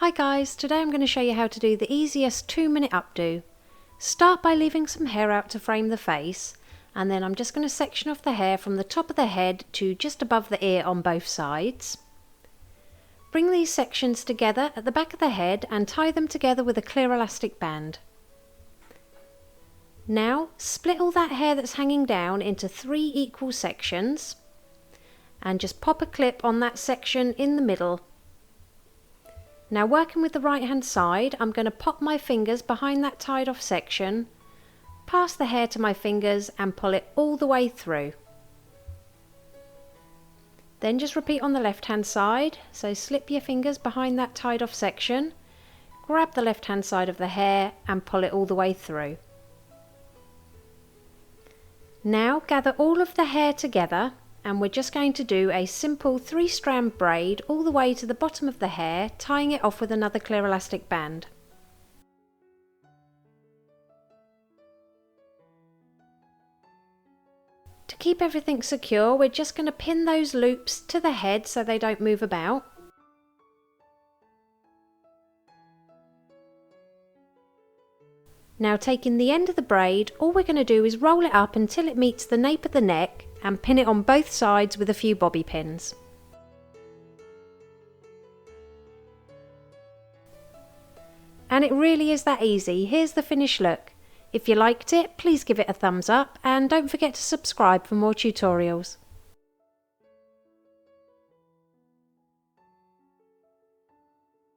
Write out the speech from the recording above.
Hi guys, today I'm going to show you how to do the easiest 2-minute updo. Start by leaving some hair out to frame the face, and then I'm just going to section off the hair from the top of the head to just above the ear on both sides. Bring these sections together at the back of the head and tie them together with a clear elastic band. Now split all that hair that's hanging down into 3 equal sections and just pop a clip on that section in the middle. Now working with the right hand side, I'm going to pop my fingers behind that tied off section, pass the hair to my fingers and pull it all the way through. Then just repeat on the left hand side, so slip your fingers behind that tied off section, grab the left hand side of the hair and pull it all the way through. Now gather all of the hair together and we're just going to do a simple 3-strand braid all the way to the bottom of the hair, tying it off with another clear elastic band. To keep everything secure, we're just going to pin those loops to the head so they don't move about. Now taking the end of the braid, all we're going to do is roll it up until it meets the nape of the neck and pin it on both sides with a few bobby pins. And it really is that easy. Here's the finished look. If you liked it, please give it a thumbs up and don't forget to subscribe for more tutorials.